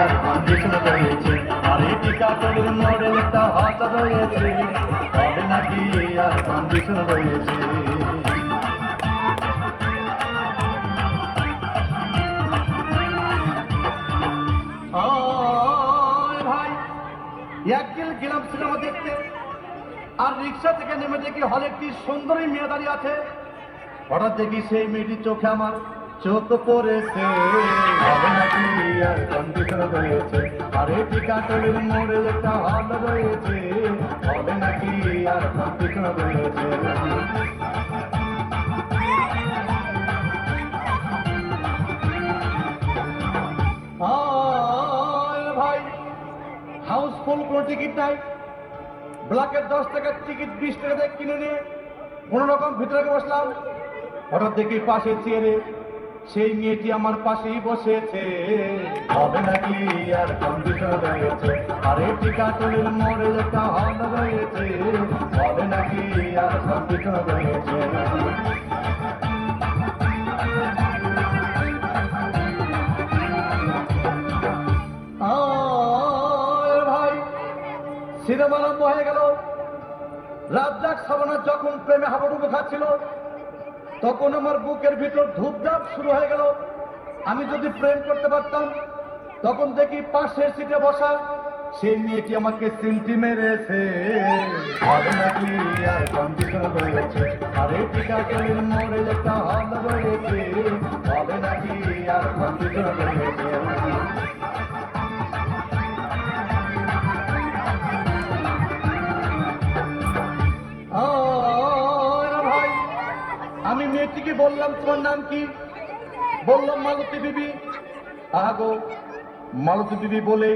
আর condition রয়েছে, আর এই টিকাটলের model একটা হাত রয়েছে, হবে নাকি আর কন্ডিশন রয়েছে। ভাই একদিন গেলাম সিনেমা দেখতে, আর রিক্সা থেকে নেমে দেখি হলে একটি সুন্দরী মেয়ে দাঁড়িয়ে আছে। হঠাৎ দেখি সেই মেয়েটির চোখে আমার চোখ পড়েছে, হবে নাকি আর কন্ডিশন রয়েছে, আর এই টিকাটলের মডেল একটা হাত রয়েছে, হবে নাকি আর কন্ডিশন রয়েছে। ভাই হাউসফুল কোনো টিকিট নাই, ব্ল্যাকের 10 টাকার টিকিট 20 টাকা দিয়ে কিনে নিয়ে কোনো রকম ভিতরে বসলাম। হঠাৎ দেখি পাশে চেয়ারে সেই মেয়েটি আমার পাশেই বসেছে, হবে নাকি আর কন্ডিশন রয়েছে, আর এই টিকাটলের মডেল একটা হাত রয়েছে, হবে নাকি আর কন্ডিশন রয়েছে। ভাই সিনেমা আরম্ভ হয়ে গেল। রাজ্জাক সাবানা যখন প্রেমে হাবুডুবু খাচ্ছিল, তখন আমার বুকের ভিতর ধূপধাপ শুরু হয়ে গেল। আমি যদি প্রেম করতে পারতাম, তখন দেখি পাশের সিটে বসা সেই মেয়েটি আমাকে সিমটি মেরেছে, হবে নাকি আর কন্ডিশন রয়েছে, আর এই টিকাটলের মডেল একটা হাত রয়েছে, হবে নাকি আর কন্ডিশন রয়েছে। ভাই আমি মেয়েটিকে বললাম তোমার নাম কি? বললাম মালতী বিবি। আগো মালতী বিবি বলে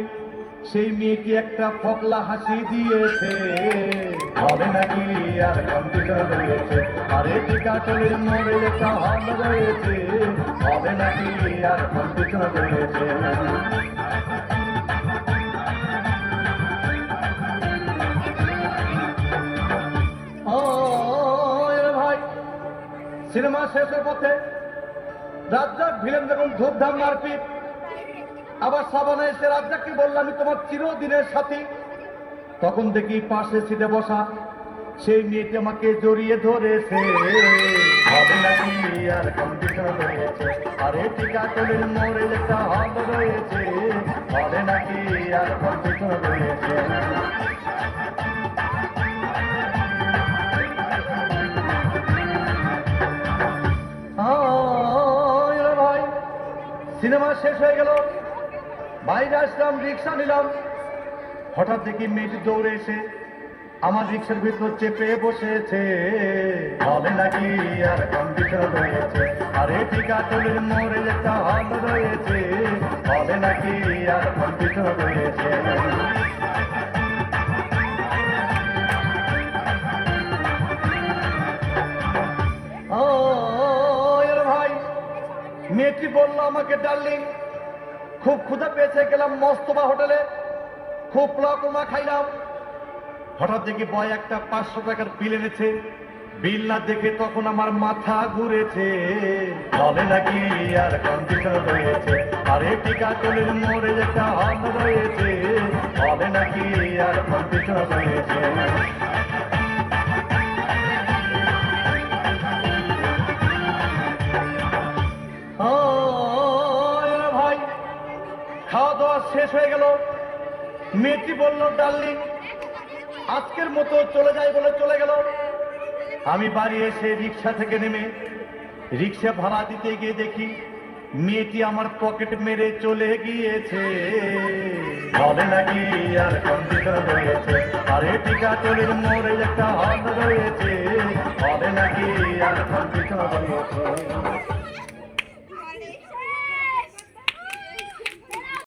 সেই মেয়েটি একটা ফকলা হাসি দিয়েছে, হবে নাকি আর কন্ডিশন রয়েছে, আর এই টিকাটলের মডেল একটা হাত রয়েছে, হবে নাকি আর কন্ডিশন রয়েছে। ভাই সিনেমা শেষের পথে রাজ্জাক ভিলেন যখন ধূপধাম মারপিট, আবার সাবানা এসে রাজ্জাককে বললাম আমি তোমার চিরদিনের সাথী। তখন দেখি পাশে সিটে বসা সেই মেয়েটি আমাকে জড়িয়ে ধরেছে, হবে নাকি আর কন্ডিশন রয়েছে, আর এই টিকাটলের মডেল একটা হাত রয়েছে, হবে নাকি আর কন্ডিশন রয়েছে। ভাই সিনেমা শেষ হয়ে গেল, বাইরে আসলাম, রিক্সা নিলাম। হঠাৎ দেখি মেয়েটি দৌড়ে এসে আমার রিক্সার ভিতর চেপে বসেছে, হবে নাকি আর কন্ডিশন রয়েছে, আর এই টিকাটলের মডেল একটা হাত রয়েছে, হবে নাকি আর কন্ডিশন রয়েছে। ভাই মেয়েটি বলল আমাকে ডার্লিং খুব ক্ষুধা পেয়েছে, গেলাম মস্তবা হোটেলে, খুব পোলাও খাইলাম। হঠাৎ দেখি বয় একটা 500 টাকার বিল এনেছে, বিল না দেখে তখন আমার মাথা ঘুরেছে, হবে নাকি আর কন্ডিশন রয়েছে, আর এই টিকাটলের মডেল একটা হাত রয়েছে, হবে নাকি আর কন্ডিশন রয়েছে। ভাই খাওয়া দাওয়া শেষ হয়ে গেল, মেয়েটি বলল ডার্লিং আজকের মতো চলে যাই বলে চলে গেল। আমি বাড়ি এসে রিক্সা থেকে নেমে রিক্সা ভাড়া দিতে গিয়ে দেখি মেয়েটি আমার পকেট মেরে চলে গিয়েছে, হবে নাকি আর কন্ডিশন রয়েছে, আর এই টিকাটলের মডেল একটা হাত রয়েছে, হবে নাকি আর কন্ডিশন